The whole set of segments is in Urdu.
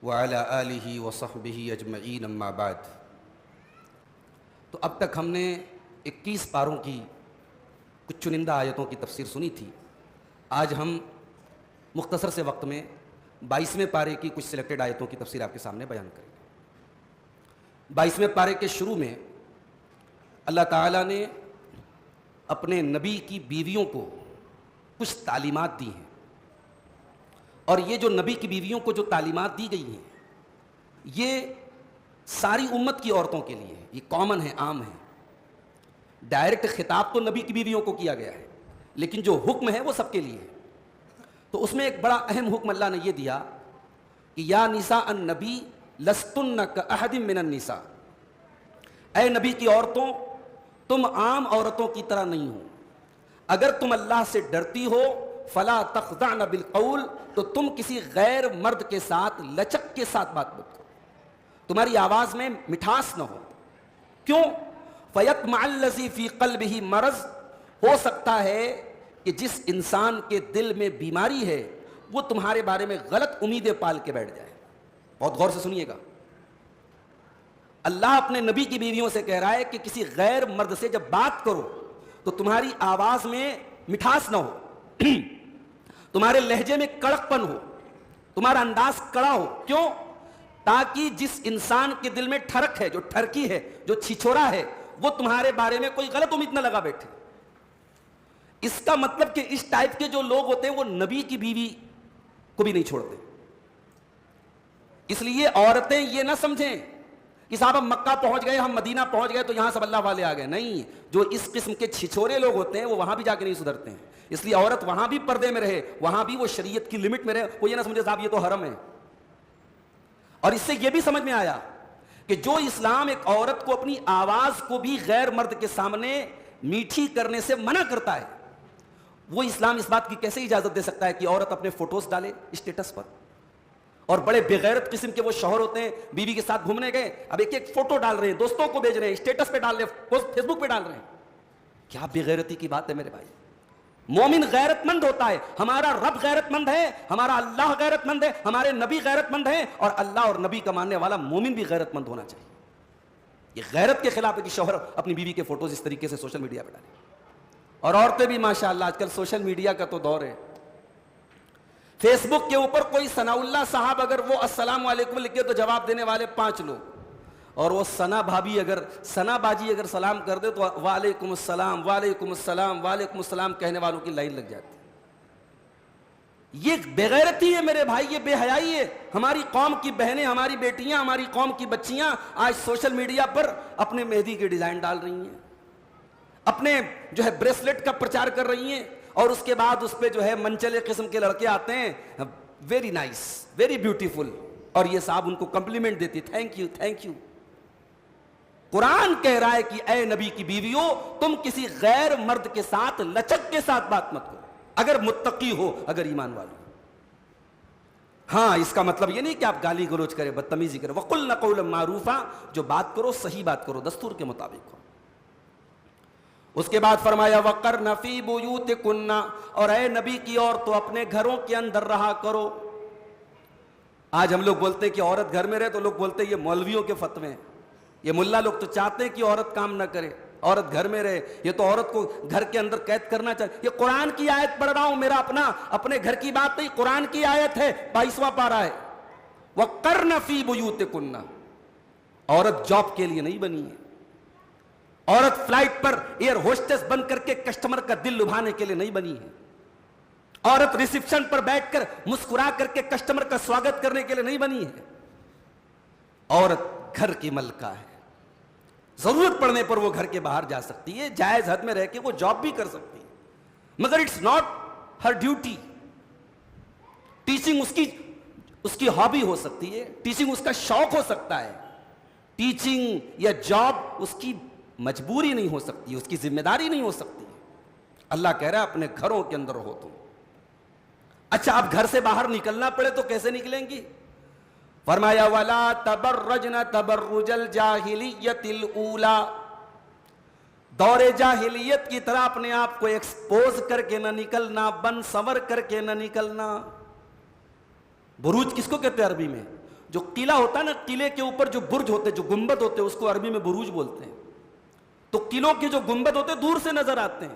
وعلی آلہ وصحبہ اجمعین اما بعد۔ تو اب تک ہم نے 21 پاروں کی کچھ چنندہ آیتوں کی تفسیر سنی تھی۔ آج ہم مختصر سے وقت میں 22ویں پارے کی کچھ سلیکٹڈ آیتوں کی تفسیر آپ کے سامنے بیان کریں گے۔ 22ویں پارے کے شروع میں اللہ تعالیٰ نے اپنے نبی کی بیویوں کو کچھ تعلیمات دی ہیں، اور یہ جو نبی کی بیویوں کو جو تعلیمات دی گئی ہیں یہ ساری امت کی عورتوں کے لیے، یہ کامن ہے، عام ہے۔ ڈائریکٹ خطاب تو نبی کی بیویوں کو کیا گیا ہے، لیکن جو حکم ہے وہ سب کے لیے ہے۔ تو اس میں ایک بڑا اہم حکم اللہ نے یہ دیا کہ یا نساء النبی لستن کاحد من النساء، اے نبی کی عورتوں تم عام عورتوں کی طرح نہیں ہو، اگر تم اللہ سے ڈرتی ہو فلا تخضعن بالقول، تو تم کسی غیر مرد کے ساتھ لچک کے ساتھ بات مت کرو، تمہاری آواز میں مٹھاس نہ ہو۔ کیوں؟ فیطمع الذی فی قلبہ مرض، ہو سکتا ہے کہ جس انسان کے دل میں بیماری ہے وہ تمہارے بارے میں غلط امیدیں پال کے بیٹھ جائے۔ بہت غور سے سنیے گا، اللہ اپنے نبی کی بیویوں سے کہہ رہا ہے کہ کسی غیر مرد سے جب بات کرو تو تمہاری آواز میں مٹھاس نہ ہو، تمہارے لہجے میں کڑک پن ہو، تمہارا انداز کڑا ہو۔ کیوں؟ تاکہ جس انسان کے دل میں ٹھرک ہے، جو ٹھرکی ہے، جو چھچھورا ہے، وہ تمہارے بارے میں کوئی غلط امید نہ لگا بیٹھے۔ اس کا مطلب کہ اس ٹائپ کے جو لوگ ہوتے ہیں وہ نبی کی بیوی کو بھی نہیں چھوڑتے۔ اس لیے عورتیں یہ نہ سمجھیں کہ صاحب ہم مکہ پہنچ گئے، ہم مدینہ پہنچ گئے تو یہاں سب اللہ والے آ گئے۔ نہیں، جو اس قسم کے چھچھورے لوگ ہوتے ہیں وہ وہاں بھی جا کے نہیں سدھرتے ہیں۔ اس لیے عورت وہاں بھی پردے میں رہے، وہاں بھی وہ شریعت کی لمٹ میں رہے، وہ یہ نہ سمجھے صاحب یہ تو حرم ہے۔ اور اس سے یہ بھی سمجھ میں آیا کہ جو اسلام ایک عورت کو اپنی آواز کو بھی غیر مرد کے سامنے میٹھی کرنے سے منع کرتا ہے، وہ اسلام اس بات کی کیسے اجازت دے سکتا ہے کہ عورت اپنے فوٹوز ڈالے اسٹیٹس پر؟ اور بڑے بغیرت قسم کے وہ شوہر ہوتے ہیں، بیوی کے ساتھ گھومنے گئے، اب ایک ایک فوٹو ڈال رہے ہیں، دوستوں کو بھیج رہے ہیں، اسٹیٹس پہ ڈال رہے ہیں، فیس بک پہ ڈال رہے ہیں۔ کیا بغیرتی کی بات ہے میرے بھائی! مومن غیرت مند ہوتا ہے، ہمارا رب غیرت مند ہے، ہمارا اللہ غیرت مند ہے، ہمارے نبی غیرت مند ہیں، اور اللہ اور نبی کا ماننے والا مومن بھی غیرت مند ہونا چاہیے۔ یہ غیرت کے خلاف ہے کہ شوہر اپنی بیوی کے فوٹوز اس طریقے سے سوشل میڈیا پہ ڈالے۔ اور عورتیں بھی ماشاءاللہ آج کل سوشل میڈیا کا تو دور ہے، فیس بک کے اوپر کوئی ثناء اللہ صاحب اگر وہ السلام علیکم لکھے تو جواب دینے والے 5 لوگ، اور وہ ثنا بھابی اگر ثنا باجی اگر سلام کر دے تو وعلیکم السلام وعلیکم السلام وعلیکم السلام کہنے والوں کی لائن لگ جاتی ہے۔ یہ بغیرتی ہے میرے بھائی، یہ بے حیائی ہے۔ ہماری قوم کی بہنیں، ہماری بیٹیاں، ہماری قوم کی بچیاں آج سوشل میڈیا پر اپنے مہدی کے ڈیزائن ڈال رہی ہیں، اپنے جو ہے بریسلیٹ کا پرچار کر رہی ہیں، اور اس کے بعد اس پہ جو ہے منچلے قسم کے لڑکے آتے ہیں، ویری نائس، ویری بیوٹیفل، اور یہ صاحب ان کو کمپلیمنٹ دیتی، تھینک یو تھینک یو۔ قرآن کہہ رہا ہے کہ اے نبی کی بیویوں تم کسی غیر مرد کے ساتھ لچک کے ساتھ بات مت کرو، اگر متقی ہو، اگر ایمان والے ہو۔ ہاں، اس کا مطلب یہ نہیں کہ آپ گالی گلوچ کریں، بدتمیزی کریں۔ وَقُلْنَ قَوْلًا مَعْرُوفًا، جو بات کرو صحیح بات کرو، دستور کے مطابق ہو۔ اس کے بعد فرمایا وَقَرْنَ فِي بُيُوتِكُنَّ، اور اے نبی کی عورتوں اپنے گھروں کے اندر رہا کرو۔ آج ہم لوگ بولتے ہیں کہ عورت گھر میں رہے تو لوگ بولتے ہیں یہ مولویوں کے فتوے ہیں، یہ ملا لوگ تو چاہتے ہیں کہ عورت کام نہ کرے، عورت گھر میں رہے، یہ تو عورت کو گھر کے اندر قید کرنا چاہیے۔ یہ قرآن کی آیت پڑھ رہا ہوں، میرا اپنے گھر کی بات نہیں، قرآن کی آیت ہے، 22واں پارہ ہے۔ وَقَرْنَ فِي بُيُوتِكُنَّ، عورت جاب کے لیے نہیں بنی ہے، عورت فلائٹ پر ایئر ہوسٹس بن کر کے کسٹمر کا دل لبھانے کے لیے نہیں بنی ہے، عورت ریسیپشن پر بیٹھ کر مسکرا کر کے کسٹمر کا سواگت کرنے کے لیے نہیں بنی ہے۔ عورت گھر کی ملکہ ہے، ضرورت پڑنے پر وہ گھر کے باہر جا سکتی ہے، جائز حد میں رہ کے وہ جاب بھی کر سکتی ہے، مگر it's not her duty. Teaching اس کی ہابی ہو سکتی ہے، ٹیچنگ اس کا شوق ہو سکتا ہے، ٹیچنگ یا جاب اس کی مجبوری نہیں ہو سکتی، اس کی ذمہ داری نہیں ہو سکتی۔ اللہ کہہ رہا ہے اپنے گھروں کے اندر ہو تم۔ اچھا، اب گھر سے باہر نکلنا پڑے تو کیسے نکلیں گی؟ فرمایا وَلَا تَبَرَّجْنَ تَبَرُّجَ الْجَاهِلِيَّةِ الْأُولَى، دور جاہلیت کی طرح اپنے آپ کو ایکسپوز کر کے نہ نکلنا، بن سنور کر کے نہ نکلنا۔ بروج کس کو کہتے ہیں عربی میں؟ جو قلعہ ہوتا ہے نا، قلعے کے اوپر جو برج ہوتے، جو گنبد ہوتے، اس کو عربی میں بروج بولتے ہیں. تو قلعوں کے جو گنبد ہوتے دور سے نظر آتے ہیں.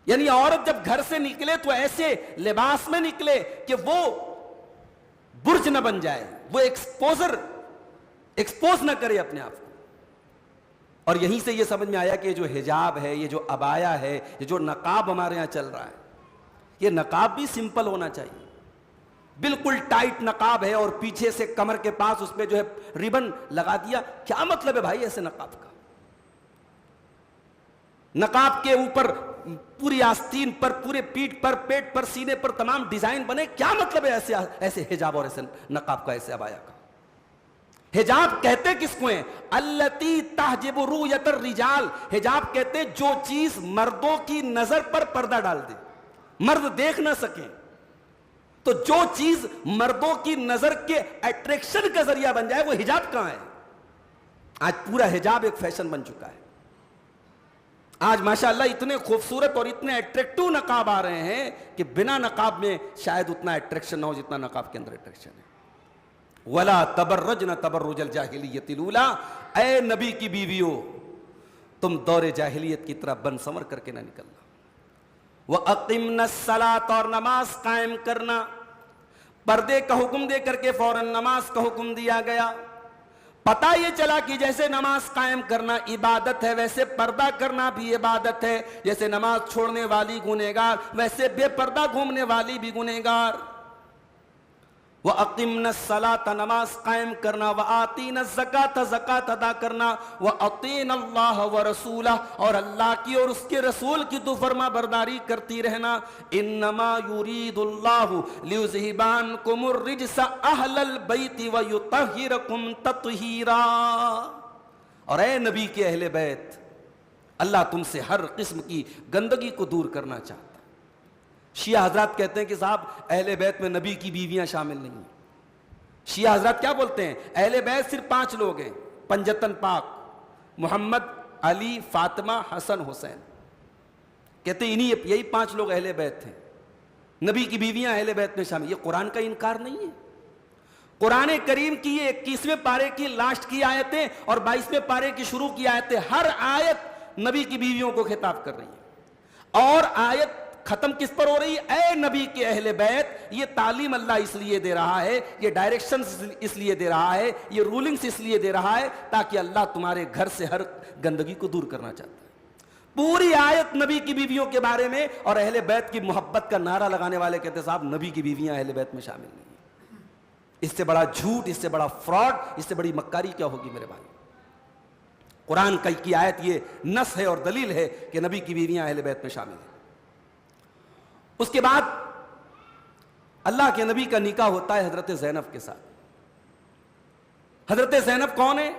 یعنی عورت جب گھر سے نکلے تو ایسے لباس میں نکلے کہ وہ برج نہ بن جائے، وہ ایکسپوز نہ کرے اپنے آپ کو. اور یہیں سے یہ سمجھ میں آیا کہ یہ جو حجاب ہے، یہ جو عبایا ہے، یہ جو نقاب ہمارے ہاں چل رہا ہے، یہ نقاب بھی سمپل ہونا چاہیے. بالکل ٹائٹ نقاب ہے اور پیچھے سے کمر کے پاس اس پہ جو ہے ریبن لگا دیا. کیا مطلب ہے بھائی ایسے نقاب کا؟ نقاب کے اوپر پوری آستین پر، پورے پیٹ پر، پیٹ پر، سینے پر تمام ڈیزائن بنے. کیا مطلب ہے ایسے حجاب اور ایسے نقاب کا، ایسے عبایا کا؟ حجاب کہتے کس کو ہیں؟ التی تحجب رؤیت الرجال. حجاب کہتے جو چیز مردوں کی نظر پر پردہ ڈال دے، مرد دیکھ نہ سکیں. تو جو چیز مردوں کی نظر کے اٹریکشن کا ذریعہ بن جائے وہ حجاب کہاں ہے؟ آج پورا حجاب ایک فیشن بن چکا ہے. آج ماشاءاللہ اتنے خوبصورت اور اتنے اٹریکٹو نقاب آ رہے ہیں کہ بنا نقاب میں شاید اتنا اٹریکشن نہ ہو جتنا نقاب کے اندر اٹریکشن ہے. وَلَا تَبَرَّجْنَ تَبَرُّجَ الْجَاهِلِيَّةِ الْأُولَىٰ. اے نبی کی بیویوں، تم دور جاہلیت کی طرح بن سنور کر کے نہ نکلنا. وَأَقِمْنَا الصَّلَاةَ، اور نماز قائم کرنا. پردے کا حکم دے کر کے فوراً نماز کا حکم دیا گیا. پتہ یہ چلا کہ جیسے نماز قائم کرنا عبادت ہے، ویسے پردہ کرنا بھی عبادت ہے. جیسے نماز چھوڑنے والی گنہگار، ویسے بے پردہ گھومنے والی بھی گنہگار. وَأَقِمْنَا الصَّلَاةَ، نماز قائم کرنا. وَآتِينَا الزَّكَاةَ، زکات ادا کرنا. وَأَطِيعْنَا اللَّهَ وَرَسُولَهُ، اور اللہ کی اور اس کے رسول کی تو فرما برداری کرتی رہنا. إِنَّمَا يُرِيدُ اللَّهُ لِيُذْهِبَ عَنكُمُ الرِّجْسَ أَهْلَ الْبَيْتِ وَيُطَهِّرَكُمْ تَطْهِيرًا. اور اے نبی کے اہل بیت، اللہ تم سے ہر قسم کی گندگی کو دور کرنا چاہتا. شیعہ حضرات کہتے ہیں کہ صاحب اہل بیت میں نبی کی بیویاں شامل نہیں ہیں. شیعہ حضرات کیا بولتے ہیں؟ اہل بیت صرف 5 لوگ ہیں، پنجتن پاک، محمد، علی، فاطمہ، حسن، حسین. کہتے ہیں یہی 5 لوگ اہل بیت ہیں، نبی کی بیویاں اہل بیت میں شامل. یہ قرآن کا انکار نہیں ہے. قرآن کریم کی یہ 21ویں پارے کی لاسٹ کی آیتیں اور 22ویں پارے کی شروع کی آیتیں، ہر آیت نبی کی بیویوں کو خطاب کر رہی ہے. اور آیت ختم کس پر ہو رہی ہے؟ اے نبی کے اہل بیت. یہ تعلیم اللہ اس لیے دے رہا ہے، یہ ڈائریکشنز اس لیے دے رہا ہے، یہ رولنگز اس لیے دے رہا ہے تاکہ اللہ تمہارے گھر سے ہر گندگی کو دور کرنا چاہتا ہے. پوری آیت نبی کی بیویوں کے بارے میں، اور اہل بیت کی محبت کا نعرہ لگانے والے کہتے صاحب نبی کی بیویاں اہل بیت میں شامل نہیں ہیں. اس سے بڑا جھوٹ، اس سے بڑا فراڈ، اس سے بڑی مکاری کیا ہوگی میرے بھائی؟ قرآن کی آیت یہ نص ہے اور دلیل ہے کہ نبی کی بیویاں اہل بیت میں شامل ہیں. اس کے بعد اللہ کے نبی کا نکاح ہوتا ہے حضرت زینب کے ساتھ. حضرت زینب کون ہے؟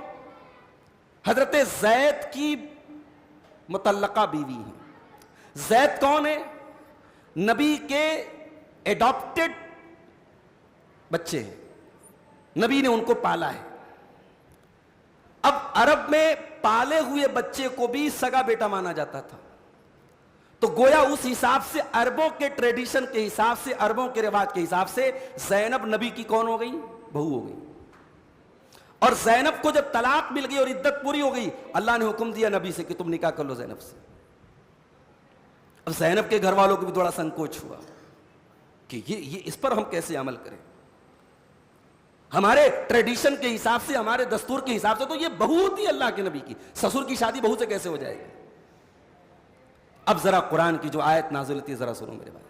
حضرت زید کی مطلقہ بیوی ہیں. زید کون ہے؟ نبی کے ایڈاپٹڈ بچے ہیں، نبی نے ان کو پالا ہے. اب عرب میں پالے ہوئے بچے کو بھی سگا بیٹا مانا جاتا تھا. تو گویا اس حساب سے عربوں کے ٹریڈیشن کے حساب سے، عربوں کے رواج کے حساب سے زینب نبی کی کون ہو گئی؟ بہو ہو گئی. اور زینب کو جب طلاق مل گئی اور عدت پوری ہو گئی، اللہ نے حکم دیا نبی سے کہ تم نکاح کر لو زینب سے. اب زینب کے گھر والوں کو بھی تھوڑا سنکوچ ہوا کہ یہ اس پر ہم کیسے عمل کریں. ہمارے ٹریڈیشن کے حساب سے، ہمارے دستور کے حساب سے تو یہ بہو ہوتی ہے اللہ کے نبی کی، سسر کی شادی بہو سے کیسے ہو جائے گی؟ اب ذرا قرآن کی جو آیت نازل ہوتی ہے ذرا سنو میرے بھائی.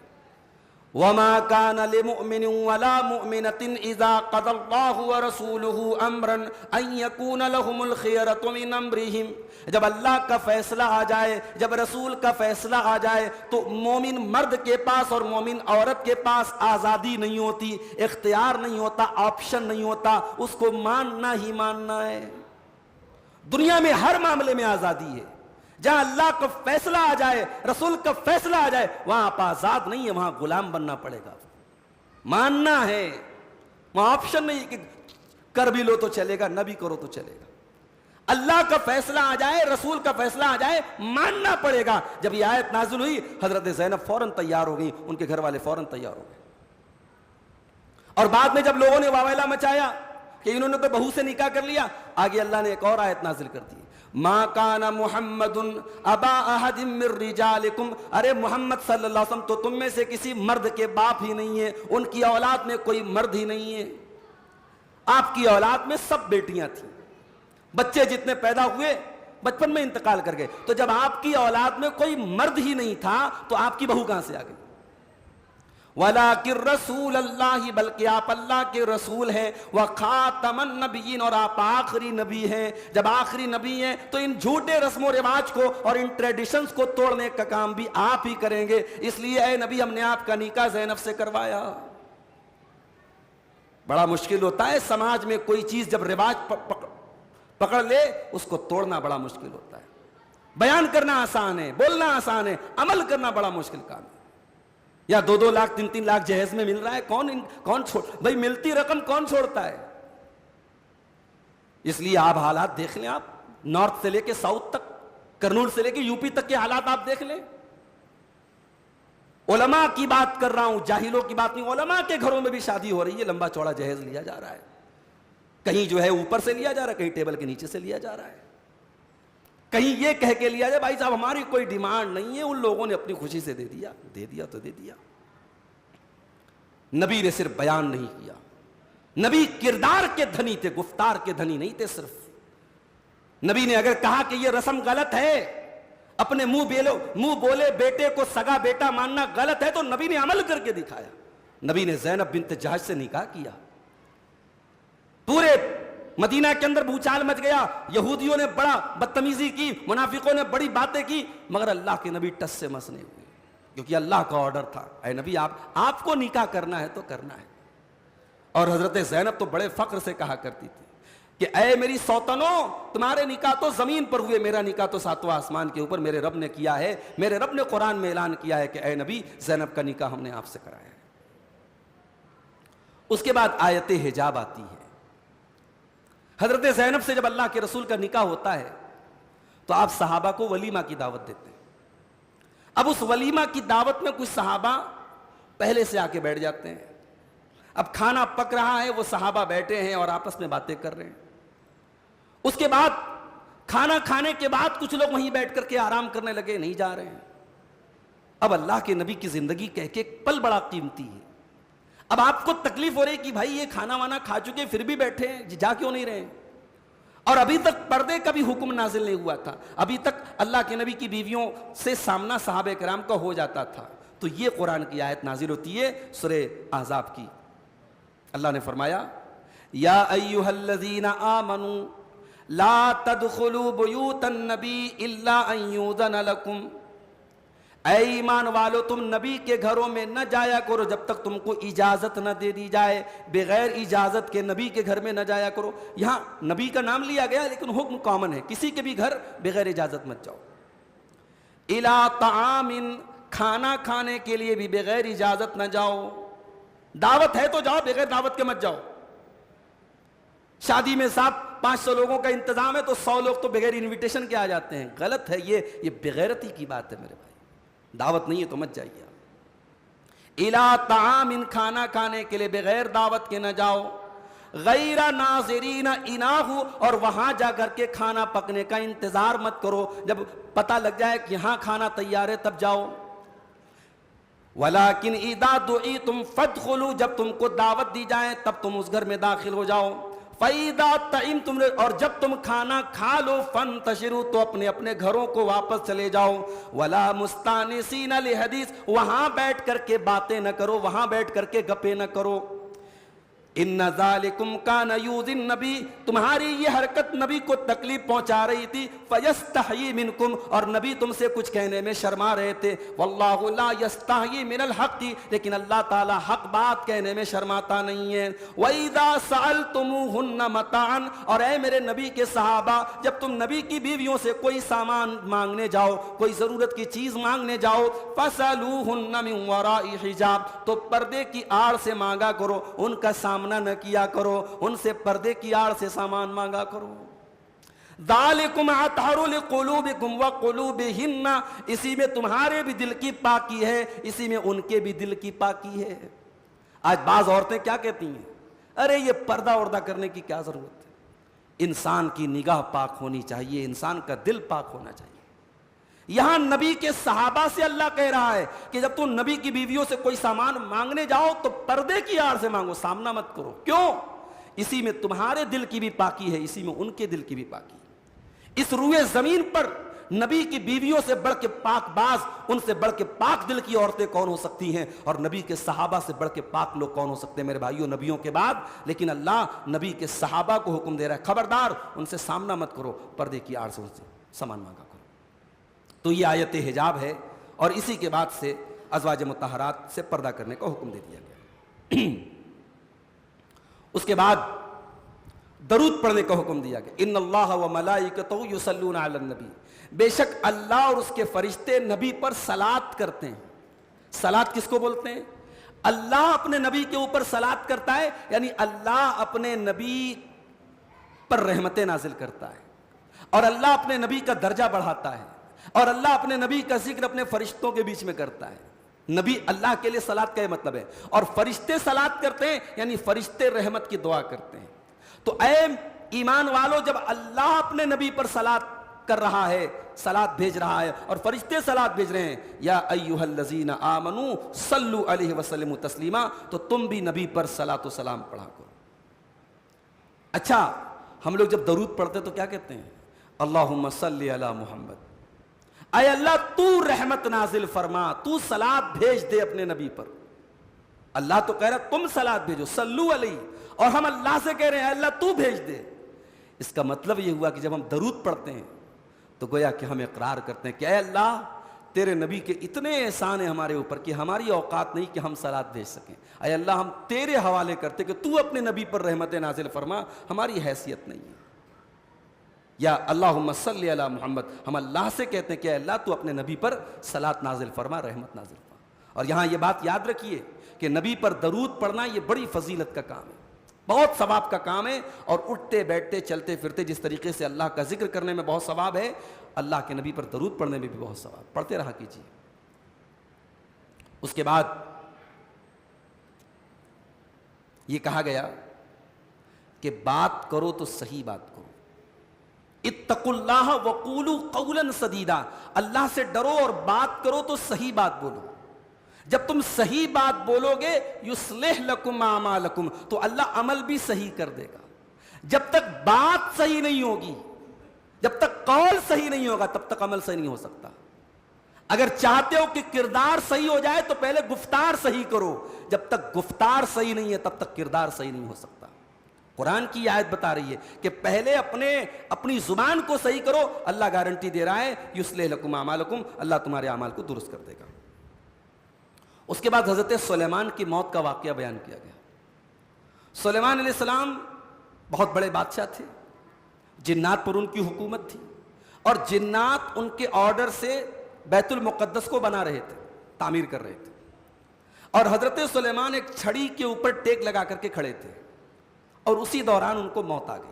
وَمَا كَانَ لِمُؤْمِنٍ وَلَا مُؤْمِنَةٍ إِذَا قَضَى اللَّهُ وَرَسُولُهُ أَمْرًا أَن يَكُونَ لَهُمُ الْخِيَرَةُ مِنْ أَمْرِهِمْ. جب اللہ کا فیصلہ آ جائے، جب رسول کا فیصلہ آ جائے تو مومن مرد کے پاس اور مومن عورت کے پاس آزادی نہیں ہوتی، اختیار نہیں ہوتا، آپشن نہیں ہوتا، اس کو ماننا ہی ماننا ہے. دنیا میں ہر معاملے میں آزادی ہے. جہاں اللہ کا فیصلہ آ جائے، رسول کا فیصلہ آ جائے، وہاں آپ آزاد نہیں ہے، وہاں غلام بننا پڑے گا، ماننا ہے. وہاں آپشن نہیں کہ کر بھی لو تو چلے گا، نہ بھی کرو تو چلے گا. اللہ کا فیصلہ آ جائے، رسول کا فیصلہ آ جائے، ماننا پڑے گا. جب یہ آیت نازل ہوئی حضرت زینب فوراً تیار ہو گئی، ان کے گھر والے فوراً تیار ہو گئے. اور بعد میں جب لوگوں نے واویلا مچایا کہ انہوں نے تو بہو سے نکاح کر لیا. آگے اللہ نے ایک اور آیت نازل کر دی, ما کان محمد ابا احد من رجالکم, ارے محمد صلی اللہ علیہ وسلم تو تم میں سے کسی مرد کے باپ ہی نہیں ہے, ان کی اولاد میں کوئی مرد ہی نہیں ہے. آپ کی اولاد میں سب بیٹیاں تھیں, بچے جتنے پیدا ہوئے بچپن میں انتقال کر گئے. تو جب آپ کی اولاد میں کوئی مرد ہی نہیں تھا تو آپ کی بہو کہاں سے آ گئی؟ وَلَٰكِن رسول اللہ, بلکہ آپ اللہ کے رسول ہیں, وَخَاتَمَ النَّبِيِّينَ, اور آپ آخری نبی ہیں. جب آخری نبی ہیں تو ان جھوٹے رسم و رواج کو اور ان ٹریڈیشنز کو توڑنے کا کام بھی آپ ہی کریں گے. اس لیے اے نبی ہم نے آپ کا نکاح زینب سے کروایا. بڑا مشکل ہوتا ہے سماج میں کوئی چیز جب رواج پکڑ لے اس کو توڑنا بڑا مشکل ہوتا ہے. بیان کرنا آسان ہے, بولنا آسان ہے, عمل کرنا بڑا مشکل کام ہے. یا 2-2 لاکھ 3-3 لاکھ جہیز میں مل رہا ہے, کون چھوڑ بھائی, ملتی رقم کون چھوڑتا ہے؟ اس لیے آپ حالات دیکھ لیں, آپ نارتھ سے لے کے ساؤتھ تک, کرنول سے لے کے یوپی تک کے حالات آپ دیکھ لیں. علماء کی بات کر رہا ہوں, جاہلوں کی بات نہیں. علماء کے گھروں میں بھی شادی ہو رہی ہے, لمبا چوڑا جہیز لیا جا رہا ہے, کہیں جو ہے اوپر سے لیا جا رہا ہے, کہیں ٹیبل کے نیچے سے لیا جا رہا ہے, کہیں یہ کہہ کے لیا جائے بھائی صاحب ہماری کوئی ڈیمانڈ نہیں ہے, ان لوگوں نے اپنی خوشی سے دے دیا تو دے دیا. نبی نے صرف بیان نہیں کیا, نبی کردار کے دھنی تھے, گفتار کے دھنی نہیں تھے. صرف نبی نے اگر کہا کہ یہ رسم غلط ہے, اپنے منہ بولے بیٹے کو سگا بیٹا ماننا غلط ہے, تو نبی نے عمل کر کے دکھایا. نبی نے زینب بنت جہش سے نکاح کیا. پورے مدینہ کے اندر بھوچال مچ گیا, یہودیوں نے بڑا بدتمیزی کی, منافقوں نے بڑی باتیں کی, مگر اللہ کے نبی ٹس سے مس نہیں ہوئے, کیونکہ اللہ کا آرڈر تھا, اے نبی آپ کو نکاح کرنا ہے تو کرنا ہے. اور حضرت زینب تو بڑے فخر سے کہا کرتی تھی کہ اے میری سوتنوں, تمہارے نکاح تو زمین پر ہوئے, میرا نکاح تو 7واں آسمان کے اوپر میرے رب نے کیا ہے. میرے رب نے قرآن میں اعلان کیا ہے کہ اے نبی زینب کا نکاح ہم نے آپ سے کرایا ہے. اس کے بعد آیت حجاب آتی ہے. حضرت زینب سے جب اللہ کے رسول کا نکاح ہوتا ہے تو آپ صحابہ کو ولیمہ کی دعوت دیتے ہیں. اب اس ولیمہ کی دعوت میں کچھ صحابہ پہلے سے آ کے بیٹھ جاتے ہیں. اب کھانا پک رہا ہے, وہ صحابہ بیٹھے ہیں اور آپس میں باتیں کر رہے ہیں. اس کے بعد کھانا کھانے کے بعد کچھ لوگ وہیں بیٹھ کر کے آرام کرنے لگے, نہیں جا رہے ہیں. اب اللہ کے نبی کی زندگی کہہ کے ایک پل بڑا قیمتی ہے. اب آپ کو تکلیف ہو رہی کہ بھائی یہ کھانا وانا کھا چکے پھر بھی بیٹھے ہیں, جا کیوں نہیں رہے؟ اور ابھی تک پردے کا بھی حکم نازل نہیں ہوا تھا, ابھی تک اللہ کے نبی کی بیویوں سے سامنا صحابہ کرام کا ہو جاتا تھا. تو یہ قرآن کی آیت نازل ہوتی ہے سورہ احزاب کی. اللہ نے فرمایا یا ایھا الذین آمنوا لا تدخلوا بیوت النبی الا ان یؤذن لکم, اے ایمان والو تم نبی کے گھروں میں نہ جایا کرو جب تک تم کو اجازت نہ دے دی جائے. بغیر اجازت کے نبی کے گھر میں نہ جایا کرو. یہاں نبی کا نام لیا گیا لیکن حکم کامن ہے, کسی کے بھی گھر بغیر اجازت مت جاؤ. الا طعام, کھانا کھانے کے لیے بھی بغیر اجازت نہ جاؤ. دعوت ہے تو جاؤ, بغیر دعوت کے مت جاؤ. شادی میں صاحب 500 لوگوں کا انتظام ہے تو 100 لوگ تو بغیر انویٹیشن کے آ جاتے ہیں. غلط ہے یہ بغیرتی کی بات ہے میرے بھائی. دعوت نہیں ہے تو مت جائیے. الا طعام, کھانا کھانے کے لیے بغیر دعوت کے نہ جاؤ. غیر ناظرین اناہ, اور وہاں جا کر کے کھانا پکنے کا انتظار مت کرو, جب پتہ لگ جائے کہ یہاں کھانا تیار ہے تب جاؤ. ولیکن اذا دعیتم فادخلوا, جب تم کو دعوت دی جائے تب تم اس گھر میں داخل ہو جاؤ. فَإِذَا طَعِمْتُمْ, اور جب تم کھانا کھا لو فَانْتَشِرُوا, تو اپنے اپنے گھروں کو واپس چلے جاؤ. وَلَا مُسْتَانِسِينَ لِحَدِيثٍ, وہاں بیٹھ کر کے باتیں نہ کرو, وہاں بیٹھ کر کے گپیں نہ کرو. ان ذالکم کان یؤذی النبی, تمہاری یہ حرکت نبی کو تکلیف پہنچا رہی تھی. فیستحیی منکم, اور نبی تم سے کچھ کہنے میں شرما رہے تھے. واللہ لا یستحیی من الحق, لیکن اللہ تعالی حق بات کہنے میں شرماتا نہیں ہے. وَإِذَا سَأَلْتُمُوهُنَّ مَتَاعًا, اور اے میرے نبی کے صحابہ جب تم نبی کی بیویوں سے کوئی سامان مانگنے جاؤ, کوئی ضرورت کی چیز مانگنے جاؤ, فَسَأَلُوهُنَّ مِن وَرَاءِ حِجَاب, تو پردے کی آڑ سے مانگا کرو, ان کا سامنا نہ کیا کرو, ان سے پردے کی آڑ سے سامان مانگا کرو. ذالکم اطہر لقلوبکم وقلوبہن, اسی میں تمہارے بھی دل کی پاکی ہے, اسی میں ان کے بھی دل کی پاکی ہے. آج بعض عورتیں کیا کہتی ہیں, ارے یہ پردہ وردہ کرنے کی کیا ضرورت ہے؟ انسان کی نگاہ پاک ہونی چاہیے، انسان کا دل پاک ہونا چاہیے۔ یہاں نبی کے صحابہ سے اللہ کہہ رہا ہے کہ جب تم نبی کی بیویوں سے کوئی سامان مانگنے جاؤ تو پردے کی آڑ سے مانگو، سامنا مت کرو۔ کیوں؟ اسی میں تمہارے دل کی بھی پاکی ہے، اسی میں ان کے دل کی بھی پاکی ہے۔ اس روئے زمین پر نبی کی بیویوں سے بڑھ کے پاک باز، ان سے بڑھ کے پاک دل کی عورتیں کون ہو سکتی ہیں؟ اور نبی کے صحابہ سے بڑھ کے پاک لوگ کون ہو سکتے ہیں میرے بھائیوں نبیوں کے بعد؟ لیکن اللہ نبی کے صحابہ کو حکم دے رہا ہے خبردار ان سے سامنا مت کرو، پردے کی آڑ سے ان سے سامان مانگا کرو۔ تو یہ آیت حجاب ہے، اور اسی کے بعد سے ازواج مطہرات سے پردہ کرنے کا حکم دے دیا گیا۔ اس کے بعد درود پڑھنے کا حکم دیا گیا، ان اللہ و ملائکتہ یصلون علی النبی، بے شک اللہ اور اس کے فرشتے نبی پر صلات کرتے ہیں۔ صلات کس کو بولتے ہیں؟ اللہ اپنے نبی کے اوپر صلات کرتا ہے، یعنی اللہ اپنے نبی پر رحمتیں نازل کرتا ہے، اور اللہ اپنے نبی کا درجہ بڑھاتا ہے، اور اللہ اپنے نبی کا ذکر اپنے فرشتوں کے بیچ میں کرتا ہے۔ نبی اللہ کے لیے صلات کا یہ مطلب ہے، اور فرشتے صلات کرتے ہیں، یعنی فرشتے رحمت کی دعا کرتے ہیں۔ تو اے ایمان والو، جب اللہ اپنے نبی پر صلات کر رہا ہے، صلات بھیج رہا ہے، اور فرشتے صلات بھیج رہے ہیں، یا ایھا الذین آمنوا صلوا علیہ وسلموا تسلیما، تو تم بھی نبی پر صلاۃ و سلام پڑھا کرو۔ اچھا، ہم لوگ جب درود پڑھتے تو کیا کہتے ہیں؟ اللہم صلی علی محمد، اے اللہ تو رحمت نازل فرما، تو صلات بھیج دے اپنے نبی پر۔ اللہ تو کہہ رہا تم صلات بھیجو، صلو علیہ، اور ہم اللہ سے کہہ رہے ہیں اللہ تو بھیج دے۔ اس کا مطلب یہ ہوا کہ جب ہم درود پڑھتے ہیں تو گویا کہ ہم اقرار کرتے ہیں کہ اے اللہ تیرے نبی کے اتنے احسان ہیں ہمارے اوپر کہ ہماری اوقات نہیں کہ ہم صلات بھیج سکیں۔ اے اللہ ہم تیرے حوالے کرتے کہ تو اپنے نبی پر رحمت نازل فرما، ہماری حیثیت نہیں ہے۔ یا اللہم صلی علی محمد، ہم اللہ سے کہتے ہیں کہ اے اللہ تو اپنے نبی پر صلات نازل فرما، رحمت نازل فرما۔ اور یہاں یہ بات یاد رکھیے کہ نبی پر درود پڑھنا یہ بڑی فضیلت کا کام ہے، بہت ثواب کا کام ہے، اور اٹھتے بیٹھتے چلتے پھرتے جس طریقے سے اللہ کا ذکر کرنے میں بہت ثواب ہے، اللہ کے نبی پر درود پڑھنے میں بھی بہت ثواب، پڑھتے رہا کیجیے۔ اس کے بعد یہ کہا گیا کہ بات کرو تو صحیح بات کرو، اتقوا اللہ وقولوا قولا سدیدا، اللہ سے ڈرو اور بات کرو تو صحیح بات بولو۔ جب تم صحیح بات بولو گے یصلح لکم اعمالکم، تو اللہ عمل بھی صحیح کر دے گا۔ جب تک بات صحیح نہیں ہوگی، جب تک قول صحیح نہیں ہوگا، تب تک عمل صحیح نہیں ہو سکتا۔ اگر چاہتے ہو کہ کردار صحیح ہو جائے تو پہلے گفتار صحیح کرو، جب تک گفتار صحیح نہیں ہے تب تک کردار صحیح نہیں ہو سکتا۔ قرآن کی آیت بتا رہی ہے کہ پہلے اپنی زبان کو صحیح کرو، اللہ گارنٹی دے رہا ہے یصلح لکم اعمالکم، اللہ تمہارے اعمال کو درست کر دے گا۔ اس کے بعد حضرت سلیمان کی موت کا واقعہ بیان کیا گیا۔ سلیمان علیہ السلام بہت بڑے بادشاہ تھے، جنات پر ان کی حکومت تھی، اور جنات ان کے آرڈر سے بیت المقدس کو بنا رہے تھے، تعمیر کر رہے تھے، اور حضرت سلیمان ایک چھڑی کے اوپر ٹیک لگا کر کے کھڑے تھے، اور اسی دوران ان کو موت آ گئی،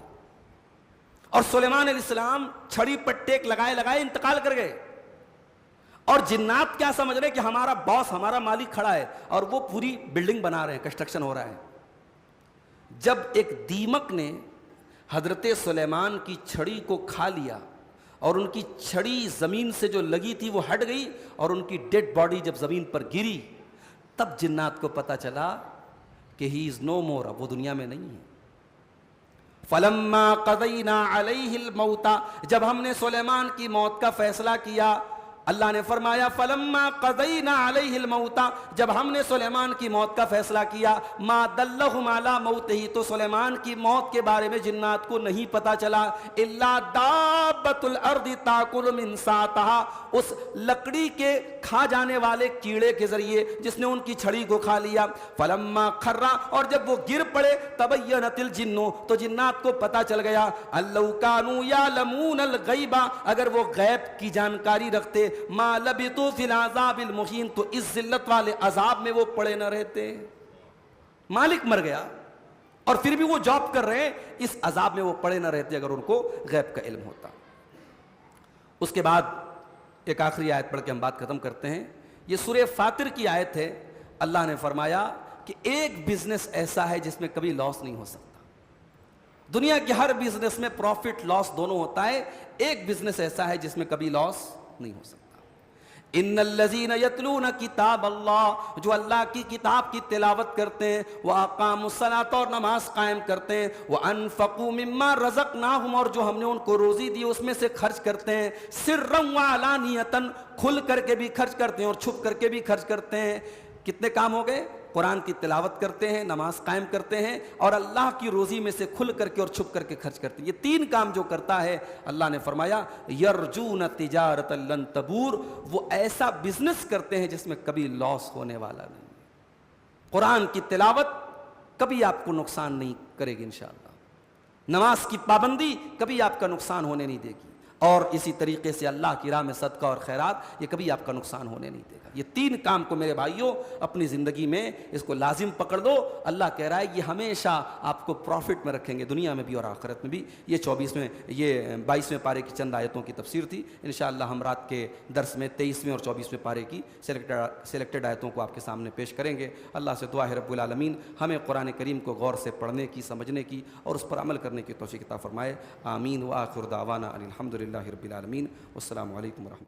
اور سلیمان علیہ السلام چھڑی پر ٹیک لگائے انتقال کر گئے۔ اور جنات کیا سمجھ رہے کہ ہمارا باس، ہمارا مالک کھڑا ہے، اور وہ پوری بلڈنگ بنا رہے ہیں، کنسٹرکشن ہو رہا ہے۔ جب ایک دیمک نے حضرت سلیمان کی چھڑی کو کھا لیا، اور ان کی چھڑی زمین سے جو لگی تھی وہ ہٹ گئی، اور ان کی ڈیڈ باڈی جب زمین پر گری، تب جنات کو پتا چلا کہ ہی از نو مور، اب وہ دنیا میں نہیں ہے۔ فلما قضینا علیہ الموت، جب ہم نے سلیمان کی موت کا فیصلہ کیا، اللہ نے فرمایا فلما قضینا علیہ الموت، جب ہم نے سلیمان کی موت کا فیصلہ کیا، ما دلہم علی موتہ، تو سلیمان کی موت کے بارے میں جنات کو نہیں پتا چلا، الا دابۃ الارض تاکل من ساتہا، اس لکڑی کے کھا جانے والے کیڑے کے ذریعے جس نے ان کی چھڑی کو کھا لیا۔ فلما خر، اور جب وہ گر پڑے، تبینت الجن، تو جنات کو پتا چل گیا، لو کانوا یعلمون الغیب، اگر وہ غیب کی جانکاری رکھتے، ما لبثوا فی العذاب المہین، تو اس ذلت والے عذاب میں وہ پڑے نہ رہتے۔ مالک مر گیا اور پھر بھی وہ جاب کر رہے ہیں، اس عذاب میں وہ پڑے نہ رہتے اگر ان کو غیب کا علم ہوتا۔ اس کے بعد ایک آخری آیت پڑھ کے ہم بات ختم کرتے ہیں، یہ سورہ فاطر کی آیت ہے۔ اللہ نے فرمایا کہ ایک بزنس ایسا ہے جس میں کبھی لاس نہیں ہو سکتا. دنیا کے ہر بزنس میں پروفٹ لاس دونوں ہوتا ہے, ایک بزنس ایسا ہے جس میں کبھی لاس نہیں ہو سکتا. ان الذین یتلون کتاب اللہ, جو اللہ کی کتاب کی تلاوت کرتے ہیں, واقاموا الصلاۃ, اور نماز قائم کرتے ہیں, وانفقوا مما رزقناہم, اور جو ہم نے ان کو روزی دی اس میں سے خرچ کرتے ہیں, سرا وعلانیۃ, کھل کر کے بھی خرچ کرتے ہیں اور چھپ کر کے بھی خرچ کرتے ہیں. کتنے کام ہو گئے؟ قرآن کی تلاوت کرتے ہیں, نماز قائم کرتے ہیں, اور اللہ کی روزی میں سے کھل کر کے اور چھپ کر کے خرچ کرتے ہیں. یہ تین کام جو کرتا ہے, اللہ نے فرمایا یرجون تجارت لن تبور, وہ ایسا بزنس کرتے ہیں جس میں کبھی لاس ہونے والا نہیں. قرآن کی تلاوت کبھی آپ کو نقصان نہیں کرے گی انشاءاللہ. نماز کی پابندی کبھی آپ کا نقصان ہونے نہیں دے گی, اور اسی طریقے سے اللہ کی راہ میں صدقہ اور خیرات, یہ کبھی آپ کا نقصان ہونے نہیں دے گا. یہ تین کام کو میرے بھائیوں اپنی زندگی میں اس کو لازم پکڑ دو. اللہ کہہ رہا ہے یہ ہمیشہ آپ کو پروفٹ میں رکھیں گے, دنیا میں بھی اور آخرت میں بھی. یہ 22ویں پارے کی چند آیتوں کی تفسیر تھی. انشاءاللہ ہم رات کے درس میں 23ویں اور 24ویں پارے کی سلیکٹڈ آیتوں کو آپ کے سامنے پیش کریں گے. اللہ سے دعا ہے رب العالمین ہمیں قرآن کریم کو غور سے پڑھنے کی, سمجھنے کی اور اس پر عمل کرنے کی توفیق عطا فرمائے. آمین. وآخر دعوانا ان الحمد للہ رب العالمین. والسلام علیکم ورحمۃ اللہ.